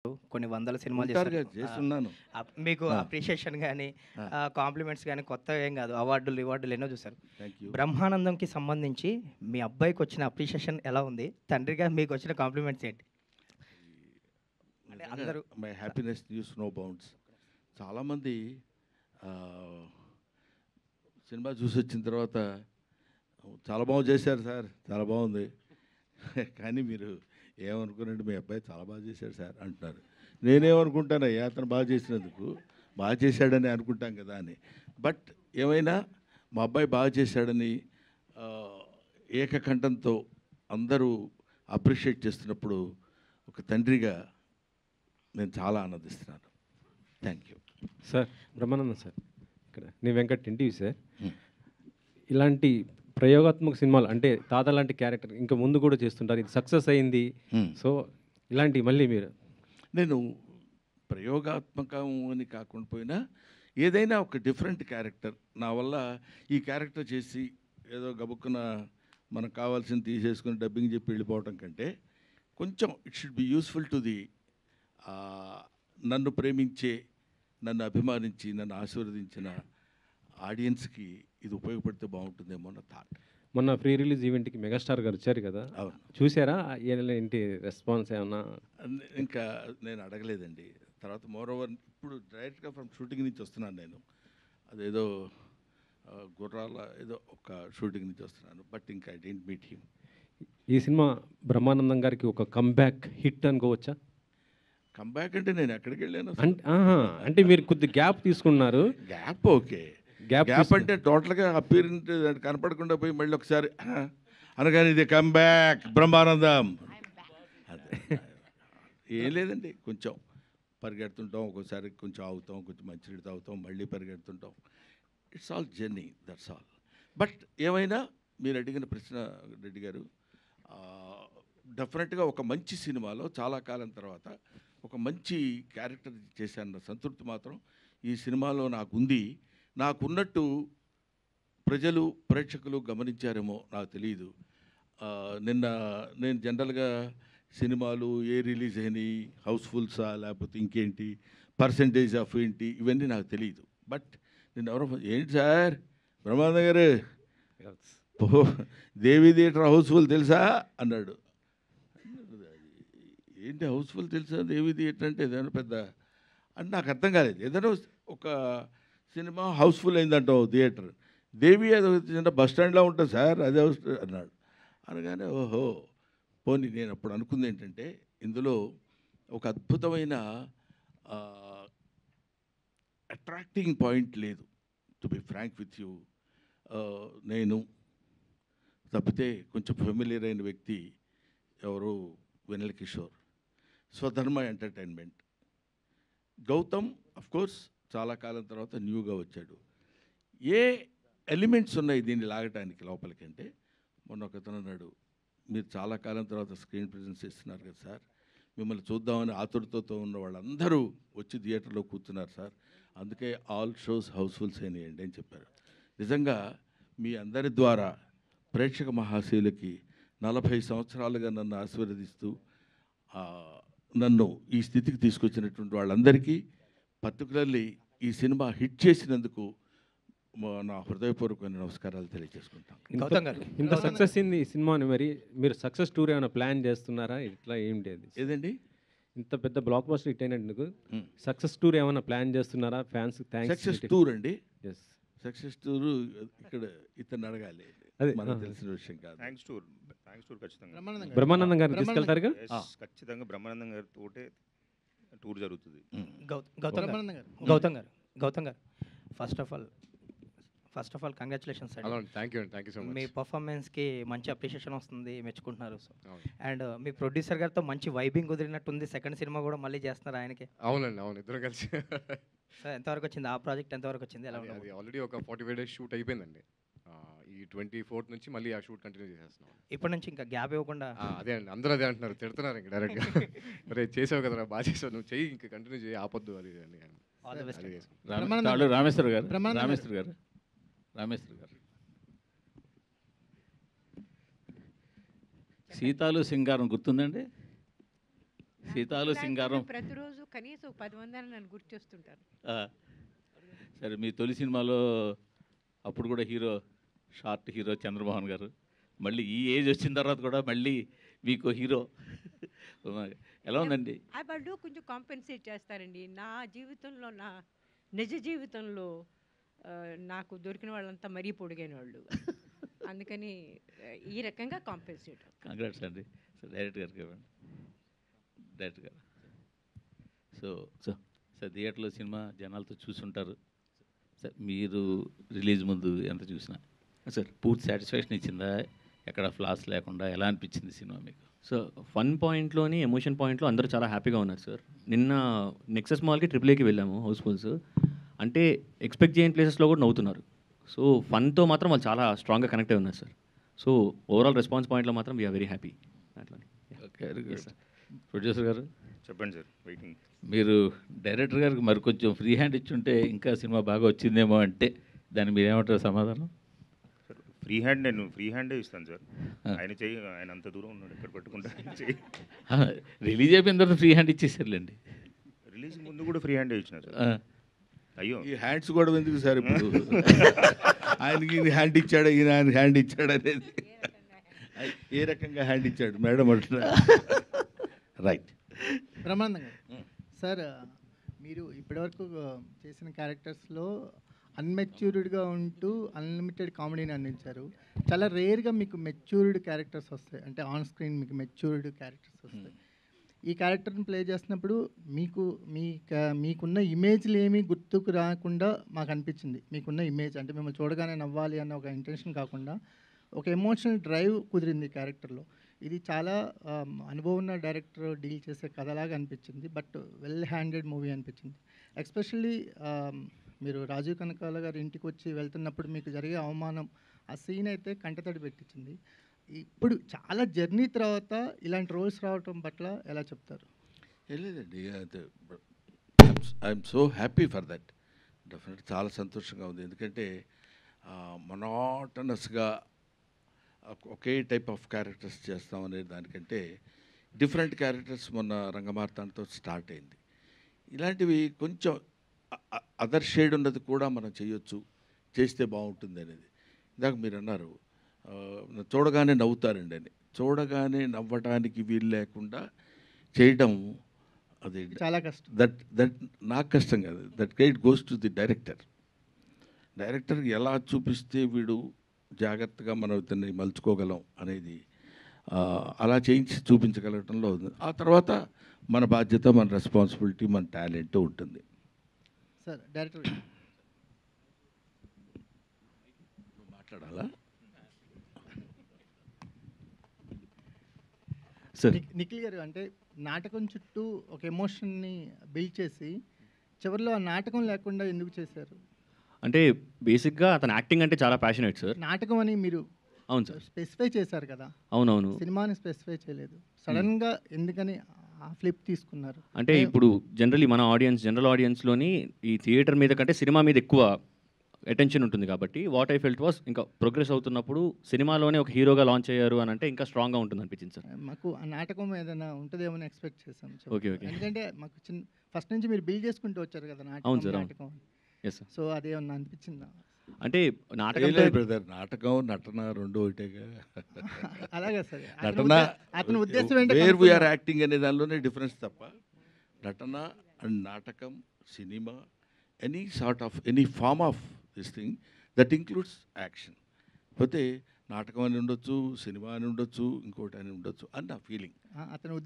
కొన్ని వందల సినిమాలు ఉంటారుగా చేశారు. చేస్తున్నాను. మీకు ఆ. అప్రిషియేషన్ గాని, ఆ. కాంప్లిమెంట్స్ గాని కొత్తగా ఏం కాదు. అవార్డులు ఎన్నో చూసారు. Thank you. బ్రహ్మానందంకి సంబంధించి మీ అబ్బాయికొచ్చిన అప్రిషియేషన్ ఎలా ఉంది? తండ్రిగా మీకొచ్చిన కాంప్లిమెంట్స్ ఏంటి? అంటే అందరూ my happiness knows no bounds. చాలామంది సినిమా చూసి వచ్చిన తర్వాత చాలా బాగా చేశారు సార్, చాలా బాగుంది. కానీ మీరు ఏమనుకున్నారంటే మీ అబ్బాయి చాలా బాగా చేశాడు సార్ అంటున్నారు. నేనేమనుకుంటానయ్యా, అతను బాగా చేసినందుకు బాగా చేశాడని అనుకుంటాం కదా అని. బట్ ఏమైనా మా అబ్బాయి బాగా చేశాడని ఆ, ఏకకంఠంతో అందరూ అప్రిషియేట్ చేస్తున్నప్పుడు ఒక తండ్రిగా నేను చాలా ఆనందిస్తున్నాను. Thank you sir. Brahmanandam sir, ఇక్కడ నీ వెంకట్ ఎన్టీవీ సార్. ఇలాంటి ప్రయోగాత్మక సినిమాలు అంటే తాత లాంటి క్యారెక్టర్ ఇంకా ముందు కూడా చేస్తుంటారు, ఇది సక్సెస్ అయింది. సో ఇలాంటి మళ్ళీ మీరు నేను ప్రయోగాత్మకం అని కాకుండా పోయినా ఏదైనా ఒక డిఫరెంట్ క్యారెక్టర్ నా వల్ల ఈ క్యారెక్టర్ చేసి ఏదో గబుక్కున మనకు కావాల్సింది తీసేసుకుని డబ్బింగ్ చెప్పి వెళ్ళిపోవటం కంటే కొంచెం it should be useful to the నన్ను ప్రేమించే, నన్ను అభిమానించి, నన్ను ఆశీర్వదించిన ఆడియన్స్కి ఇది ఉపయోగపడితే బాగుంటుందేమో అన్న థాట్. మొన్న ప్రీ రిలీజ్ ఈవెంట్కి మెగాస్టార్ గారు వచ్చారు కదా, అవును. చూసారా? ఏంటి రెస్పాన్స్ ఏమన్నా? ఇంకా నేను అడగలేదండి. తర్వాత మోర్ ఓవర్ ఇప్పుడు డైరెక్ట్గా ఫ్రమ్ షూటింగ్ నుంచి వస్తున్నాను నేను. అదేదో గుర్రాల ఏదో ఒక షూటింగ్ నుంచి వస్తున్నాను. బట్ ఇంకా ఐ డెంట్ మీట్ హిమ్. ఈ సినిమా బ్రహ్మానందం గారికి ఒక కంబ్యాక్ హిట్ అనుకోవచ్చా? కంబ్యాక్ అంటే నేను ఎక్కడికి వెళ్ళాను? అంటే మీరు కొద్ది గ్యాప్ తీసుకున్నారు. Gap okay. గ్యాప్ తీసుకు- అంటే టోటల్గా అపీరెంట్ కనపడకుండా పోయి మళ్ళీ ఒకసారి అనగానే ఇది కంబ్యాక్ బ్రహ్మానందం. అదే ఏం లేదండి, కొంచెం పరిగెడుతుంటాం, ఒక్కోసారి కొంచెం ఆగుతాం, కొంచెం మంచినీళ్ళు తాగుతాం, మళ్ళీ పరిగెడుతుంటాం. It's all journey, that's all. But ఏమైనా మీరు అడిగిన ప్రశ్న రెడ్డి గారు, డెఫినెట్గా ఒక మంచి సినిమాలో చాలా కాలం తర్వాత ఒక మంచి క్యారెక్టర్ చేశాన్న సంతృప్తి మాత్రం ఈ సినిమాలో నాకుంది. నాకున్నట్టు ప్రజలు, ప్రేక్షకులు గమనించారేమో నాకు తెలియదు. నిన్న నేను జనరల్గా సినిమాలు ఏ రిలీజ్ అయినాయి, హౌస్ఫుల్సా లేకపోతే ఇంకేంటి, పర్సంటేజ్ ఆఫ్ ఏంటి, ఇవన్నీ నాకు తెలియదు. బట్ నేను ఎవరో ఏంటి సార్ బ్రహ్మానంద గారు దేవి థియేటర్ హౌస్ఫుల్ తెలుసా అన్నాడు. ఏంటి హౌస్ఫుల్ తెలుసా, దేవి థియేటర్ అంటే ఏదైనా పెద్ద అని నాకు అర్థం కాలేదు. ఏదైనా ఒక సినిమా హౌస్ఫుల్ అయిందంటావు థియేటర్, దేవి ఏదో చిన్న బస్ స్టాండ్లో ఉంటుంది సార్ అదే హౌస్ అన్నాడు. అనగానే ఓహో పోనీ నేను అప్పుడు అనుకుంది ఏంటంటే ఇందులో ఒక అద్భుతమైన అట్రాక్టింగ్ పాయింట్ లేదు. To be frank with you, నేను తప్పితే కొంచెం ఫెమిలియర్ అయిన వ్యక్తి ఎవరు, వెన్నెల కిషోర్, స్వధర్మ ఎంటర్టైన్మెంట్. గౌతమ్ కోర్స్ చాలా కాలం తర్వాత న్యూగా వచ్చాడు. ఏ ఎలిమెంట్స్ ఉన్నాయి దీన్ని లాగటానికి లోపలికి అంటే, మొన్న ఒకతను అన్నాడు, మీరు చాలా కాలం తర్వాత స్క్రీన్ ప్రెజెన్స్ ఇస్తున్నారు కదా సార్, మిమ్మల్ని చూద్దామని ఆతురతతో ఉన్న వాళ్ళందరూ వచ్చి థియేటర్లో కూర్చున్నారు సార్, అందుకే ఆల్ షోస్ హౌస్ఫుల్స్ అయినాయండి అని చెప్పారు. నిజంగా మీ అందరి ద్వారా ప్రేక్షక మహాశయులకి 40 సంవత్సరాలుగా నన్ను ఆశీర్వదిస్తూ నన్ను ఈ స్థితికి తీసుకొచ్చినటువంటి వాళ్ళందరికీ, పర్టికులర్లీ ఈ సినిమా హిట్ చేసినందుకు నా హృదయపూర్వకమైన నమస్కారాలు తెలియజేసుకుంటాను. గౌతమ్ గారు, ఇంత సక్సెస్ అయింది ఈ సినిమాని, మరి మీరు సక్సెస్ టూర్ ఏమైనా ప్లాన్ చేస్తున్నారా? ఇట్లా ఏంటి అది? ఏదండి ఇంత పెద్ద బ్లాక్ బస్టర్ హిట్ అయినందుకు సక్సెస్ టూర్ ఏమైనా ప్లాన్ చేస్తున్నారా? Fans thanks. సక్సెస్ టూర్ అండి, ఎస్. సక్సెస్ టూరు ఇక్కడ ఇతను అడగాలి, అదే, మనకు తెలిసిన విషయం కాదు. థ్యాంక్స్ టూర్ ఖచ్చితంగా బ్రహ్మానందం గారిని తీసుకెళ్తారుగా? Yes, ఖచ్చితంగా బ్రహ్మానందం గారితో టూర్ జరుగుతుంది. గౌతమ్ గారు ఫస్ట్ ఆఫ్ ఆల్ కంగ్రాచులేషన్స్ అండి. థ్యాంక్ యూ సో మీ మచ్. పర్ఫార్మెన్స్కి మంచి అప్రిషియేషన్ వస్తుంది, మెచ్చుకుంటున్నారు. సో అండ్ మీ ప్రొడ్యూసర్ గారితో మంచి వైబింగ్ కుదిరినట్టుంది. సెకండ్ సినిమా కూడా మళ్ళీ చేస్తున్నారు ఆయనకి. అవునండి, అవును, ఇద్దరు కలిసి. సార్ ఎంతవరకు వచ్చింది ఆ ప్రాజెక్ట్, ఎంతవరకు వచ్చింది, ఎలా అది ఉంటుంది? ఆల్రెడీ ఒక 45 days షూట్ అయిపోయిందండి. ఈ 24th నుంచి మళ్ళీ ఆ షూట్ కంటిన్యూ చేసేస్తున్నాం. ఇప్పటి నుంచి ఇంకా గ్యాప్ ఇవ్వకుండా. అదే అండి, అందరూ అదే అంటున్నారు, తిడుతున్నారు ఇంకా డైరెక్ట్గా. అరే చేసావు కదరా, బాగా చేసావు, నువ్వు చెయ్యి, ఇంకా కంటిన్యూ చేయి, ఆపొద్దు అది అని. All the best. రామేశ్వర్ గారు, సీతాలు సింగారం గుర్తుందండి? సీతాలు సింగారం. ప్రతిరోజు కనీసం 10 మంది నన్ను గుర్తు చేస్తుంటారు. ఆ, సరే మీ తొలి సినిమాలో అప్పుడు కూడా హీరో షార్ట్ హీరో చంద్రమోహన్ గారు, మళ్ళీ ఈ ఏజ్ వచ్చిన తర్వాత కూడా మళ్ళీ మీకు హీరో ఎలా ఉందండి? వాళ్ళు కొంచెం కాంపెన్సేట్ చేస్తారండి. నా జీవితంలో, నా నిజ జీవితంలో నాకు దొరికిన వాళ్ళంతా మరీ పొడిగైన వాళ్ళు. అందుకని ఈ రకంగా కాంపెన్సేట్. కంగ్రాట్స్ అండి. సో డైరెక్టర్ గారికి ఇవ్వండి. డైరెక్టర్ గారు సార్ థియేటర్లో సినిమా జనాలతో చూసుంటారు సార్. మీరు రిలీజ్ ముందు ఎంత చూసినా సార్ పూర్తి సాటిస్ఫాక్షన్ ఇచ్చిందా? ఎక్కడ ఫ్లాస్ లేకుండా ఎలా అనిపించింది సినిమా మీకు? సో ఫన్ పాయింట్లోని ఎమోషన్ పాయింట్లో అందరూ చాలా హ్యాపీగా ఉన్నారు సార్. నిన్న నెక్సస్ మాల్కి ట్రిపుల్ఏకి వెళ్ళాము హౌస్ఫుల్స్. అంటే ఎక్స్పెక్ట్ చేయని ప్లేసెస్లో కూడా నవ్వుతున్నారు. సో ఫన్తో మాత్రం వాళ్ళు చాలా స్ట్రాంగ్గా కనెక్ట్ అయి ఉన్నారు సార్. సో ఓవరాల్ రెస్పాన్స్ పాయింట్లో మాత్రం వీఆర్ వెరీ హ్యాపీ అట్లా. ఓకే, ప్రొడ్యూసర్ గారు చెప్పండి సార్, వెయిటింగ్. మీరు డైరెక్టర్ గారికి మరి కొంచెం ఫ్రీ హ్యాండ్ ఇచ్చుంటే ఇంకా సినిమా బాగా వచ్చిందేమో అంటే దాన్ని మీరు ఏమంటారు సమాధానం? సార్ నేను ఫ్రీ హ్యాండే ఇస్తాను సార్. ఆయన చెయ్యి, ఆయన అంత దూరం ఉన్నాడు, ఇక్కడ పట్టుకుంటా చెయ్యి. రిలీజ్ అయిపోయిన తర్వాత ఫ్రీ హ్యాండ్ ఇచ్చేసారులేండి. రిలీజ్ ముందు కూడా ఫ్రీ హ్యాండే ఇచ్చిన సార్. అయ్యో, ఈ హ్యాండ్స్ కూడా ఎందుకు సార్ ఇప్పుడు? ఆయనకి ఈయన హ్యాండ్ ఇచ్చాడు, ఈయన ఆయన హ్యాండ్ ఇచ్చాడు అనేది ఏ రకంగా హ్యాండ్ ఇచ్చాడు మేడం అంటున్నారు. రైట్. బ్రహ్మానందంగా సార్, మీరు ఇప్పటివరకు చేసిన క్యారెక్టర్స్లో అన్మెచ్యూర్డ్గా ఉంటూ అన్లిమిటెడ్ కామెడీని అందించారు. చాలా రేర్గా మీకు మెచ్యూర్డ్ క్యారెక్టర్స్ వస్తాయి, అంటే ఆన్ స్క్రీన్ మీకు మెచ్యూర్డ్ క్యారెక్టర్స్ వస్తాయి. ఈ క్యారెక్టర్ని ప్లే చేసినప్పుడు మీకున్న ఇమేజ్లు ఏమీ గుర్తుకు రాకుండా మాకు అనిపించింది. మీకున్న ఇమేజ్ అంటే మిమ్మల్ని చూడగానే నవ్వాలి అన్న ఒక ఇంటెన్షన్ కాకుండా ఒక ఎమోషనల్ డ్రైవ్ కుదిరింది ఈ క్యారెక్టర్లో. ఇది చాలా అనుభవం ఉన్న డైరెక్టర్ డీల్ చేసే కథలాగా అనిపించింది, బట్ వెల్ హ్యాండెడ్ మూవీ అనిపించింది. ఎస్పెషల్లీ మీరు రాజీవ్ కనకాల గారి ఇంటికి వచ్చి వెళ్తున్నప్పుడు మీకు జరిగే అవమానం, ఆ సీన్ అయితే కంటతడి పెట్టించింది. ఇప్పుడు చాలా జర్నీ తర్వాత ఇలాంటి రోల్స్ రావటం పట్ల ఎలా చెప్తారు? లేదండి, I'm so happy for that. Definite చాలా సంతోషంగా ఉంది. ఎందుకంటే మొనాటనస్గా ఒకే టైప్ ఆఫ్ క్యారెక్టర్స్ చేస్తాం అనే దానికంటే డిఫరెంట్ క్యారెక్టర్స్ మొన్న రంగమార్తాంతో స్టార్ట్ అయింది. ఇలాంటివి కొంచెం అదర్ షేడ్ ఉన్నది కూడా మనం చేయొచ్చు, చేస్తే బాగుంటుంది అనేది. ఇందాక మీరు అన్నారు చూడగానే నవ్వుతారండి అని. చూడగానే నవ్వడానికి వీలు లేకుండా చేయడం అది చాలా కష్టం. దట్ నాకు కష్టం కాదు. That credit goes to the director. Director ఎలా చూపిస్తే వీడు జాగ్రత్తగా మనం ఇతన్ని మలుచుకోగలం అనేది అలా చేయించి చూపించగలగటంలో ఉంది. ఆ తర్వాత మన బాధ్యత, మన రెస్పాన్సిబిలిటీ, మన టాలెంట్ ఉంటుంది. సార్ డైరెక్టర్ మాట్లాడాలా? సార్ నిఖిల్ గారు, అంటే నాటకం చుట్టూ ఒక ఎమోషన్ని బిల్డ్ చేసి చివరిలో ఆ నాటకం లేకుండా ఎందుకు చేశారు? అంటే బేసిక్గా అతను యాక్టింగ్ అంటే చాలా ప్యాషనేట్ సార్. నాటకం అని మీరు అవును సార్ స్పెసిఫై చేశారు కదా. అవునవును. సినిమాని స్పెసిఫై చేయలేదు. సడన్గా ఎందుకని ఆ ఫ్లిప్ తీసుకున్నారు? అంటే ఇప్పుడు జనరల్ ఆడియన్స్లోని ఈ థియేటర్ మీద కంటే సినిమా మీద ఎక్కువ అటెన్షన్ ఉంటుంది కాబట్టి వాట్ ఐ ఫెల్ట్ వాస్ ఇంకా ప్రోగ్రెస్ అవుతున్నప్పుడు సినిమాలోనే ఒక హీరోగా లాంచ్ అయ్యారు అని అంటే ఇంకా స్ట్రాంగ్గా ఉంటుంది అనిపించింది సార్. మాకు ఆ నాటకం ఏదైనా ఉంటుందేమో ఎక్స్పెక్ట్ చేసాం. Okay okay. ఎందుకంటే మాకు ఫస్ట్ నుంచి మీరు బిల్డ్ చేసుకుంటూ వచ్చారు కదా అవును సార్, అవును. నాటకం. Yes sir. సో అదేమన్నా అనిపించిందా? అంటే నాటకం బ్రదర్, నాటకం నటన రెండు ఒకటేగా. అలాగే సార్. నటన అతని ఉద్దేశం వేర్ వీఆర్ యాక్టింగ్ అనే దానిలోనే డిఫరెన్స్ తప్ప నటన అండ్ నాటకం, cinema, any form of this thing that includes action. పోతే నాటకం అని ఉండొచ్చు, సినిమా అని ఉండొచ్చు, ఇంకోటి అని ఉండొచ్చు అని నా ఫీలింగ్. అతను